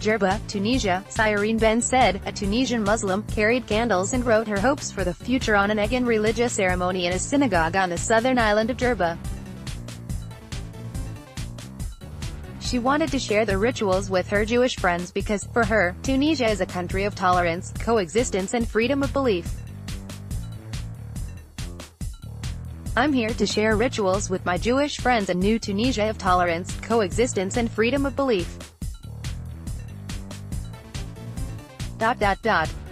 Djerba, Tunisia. Cyrine Ben Said, a Tunisian Muslim, carried candles and wrote her hopes for the future on an Egan religious ceremony in a synagogue on the southern island of Djerba. She wanted to share the rituals with her Jewish friends because, for her, Tunisia is a country of tolerance, coexistence and freedom of belief. I'm here to share rituals with my Jewish friends, a new Tunisia of tolerance, coexistence and freedom of belief.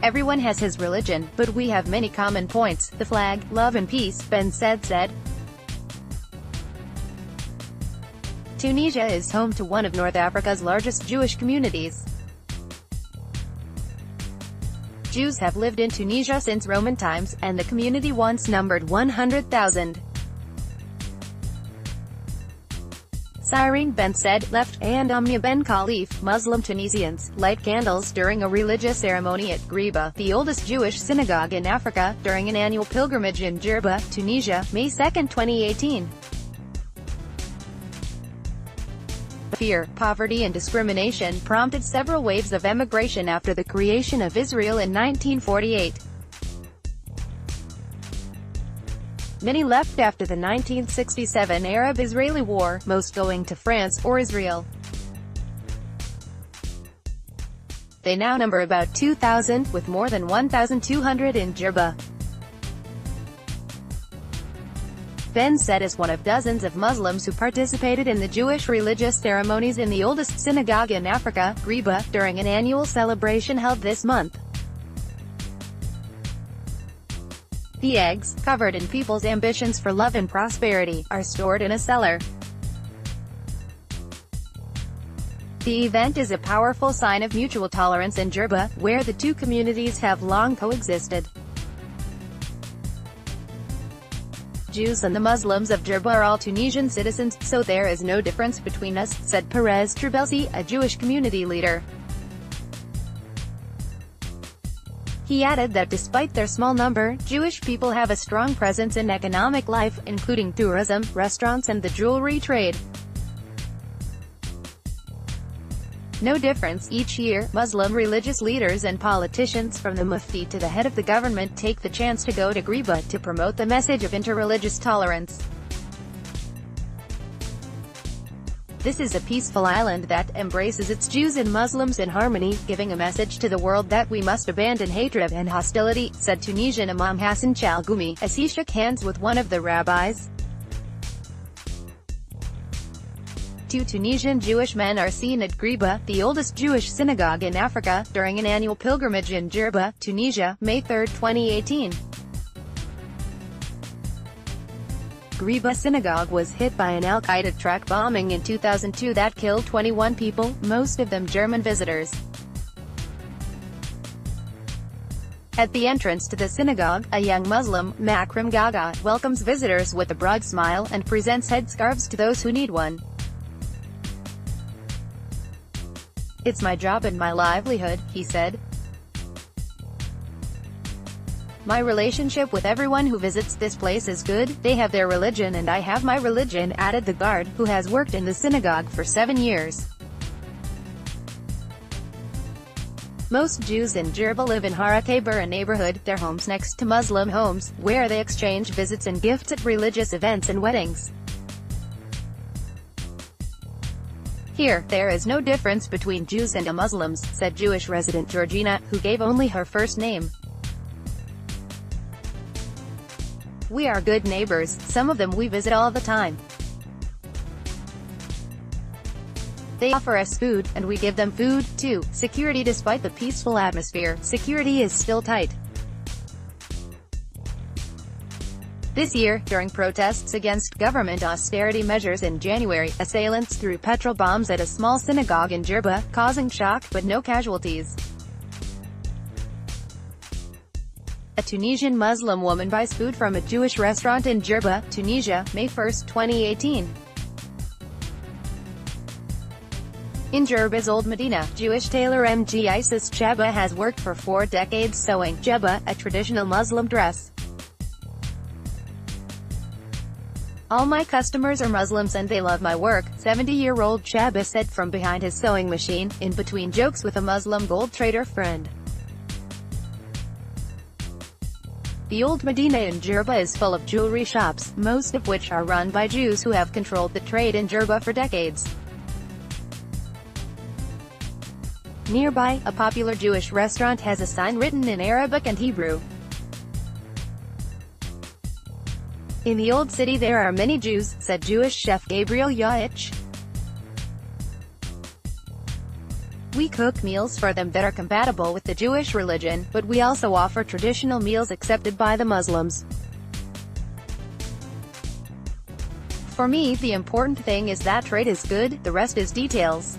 Everyone has his religion, but we have many common points: the flag, love and peace, Ben Said said. Tunisia is home to one of North Africa's largest Jewish communities. Jews have lived in Tunisia since Roman times, and the community once numbered 100,000. Cyrine Ben Said, left, and Omnia Ben Khalif, Muslim Tunisians, light candles during a religious ceremony at Djerba, the oldest Jewish synagogue in Africa, during an annual pilgrimage in Djerba, Tunisia, May 2, 2018. Fear, poverty and discrimination prompted several waves of emigration after the creation of Israel in 1948. Many left after the 1967 Arab-Israeli War, most going to France or Israel. They now number about 2,000, with more than 1,200 in Djerba. Ben Said is one of dozens of Muslims who participated in the Jewish religious ceremonies in the oldest synagogue in Africa, Djerba, during an annual celebration held this month. The eggs, covered in people's ambitions for love and prosperity, are stored in a cellar. The event is a powerful sign of mutual tolerance in Djerba, where the two communities have long coexisted. Jews and the Muslims of Djerba are all Tunisian citizens, so there is no difference between us, said Perez Trabelsi, a Jewish community leader. He added that despite their small number, Jewish people have a strong presence in economic life, including tourism, restaurants and the jewelry trade. No difference. Each year, Muslim religious leaders and politicians from the Mufti to the head of the government take the chance to go to Djerba to promote the message of interreligious tolerance. This is a peaceful island that embraces its Jews and Muslims in harmony, giving a message to the world that we must abandon hatred and hostility, said Tunisian Imam Hassan Chalgoumi, as he shook hands with one of the rabbis. Two Tunisian Jewish men are seen at Djerba, the oldest Jewish synagogue in Africa, during an annual pilgrimage in Djerba, Tunisia, May 3, 2018. Djerba synagogue was hit by an Al-Qaeda truck bombing in 2002 that killed 21 people, most of them German visitors. At the entrance to the synagogue, a young Muslim, Makram Gaga, welcomes visitors with a broad smile, and presents headscarves to those who need one. "It's my job and my livelihood," he said. "My relationship with everyone who visits this place is good. They have their religion and I have my religion," added the guard, who has worked in the synagogue for 7 years. Most Jews in Djerba live in Harakabur, a neighborhood, their homes next to Muslim homes, where they exchange visits and gifts at religious events and weddings. "Here, there is no difference between Jews and Muslims," said Jewish resident Georgina, who gave only her first name. "We are good neighbors, some of them we visit all the time. They offer us food, and we give them food, too." Security. Despite the peaceful atmosphere, security is still tight. This year, during protests against government austerity measures in January, assailants threw petrol bombs at a small synagogue in Djerba, causing shock, but no casualties. A Tunisian Muslim woman buys food from a Jewish restaurant in Djerba, Tunisia, May 1, 2018. In Djerba's Old Medina, Jewish tailor M.G. Isis Djerba has worked for 4 decades sewing djerba, a traditional Muslim dress. All my customers are Muslims and they love my work, 70-year-old Djerba said from behind his sewing machine, in between jokes with a Muslim gold trader friend. The old Medina in Djerba is full of jewelry shops, most of which are run by Jews who have controlled the trade in Djerba for decades. Nearby, a popular Jewish restaurant has a sign written in Arabic and Hebrew. In the old city there are many Jews, said Jewish chef Gabriel Yaich. We cook meals for them that are compatible with the Jewish religion, but we also offer traditional meals accepted by the Muslims. For me, the important thing is that trade is good, the rest is details.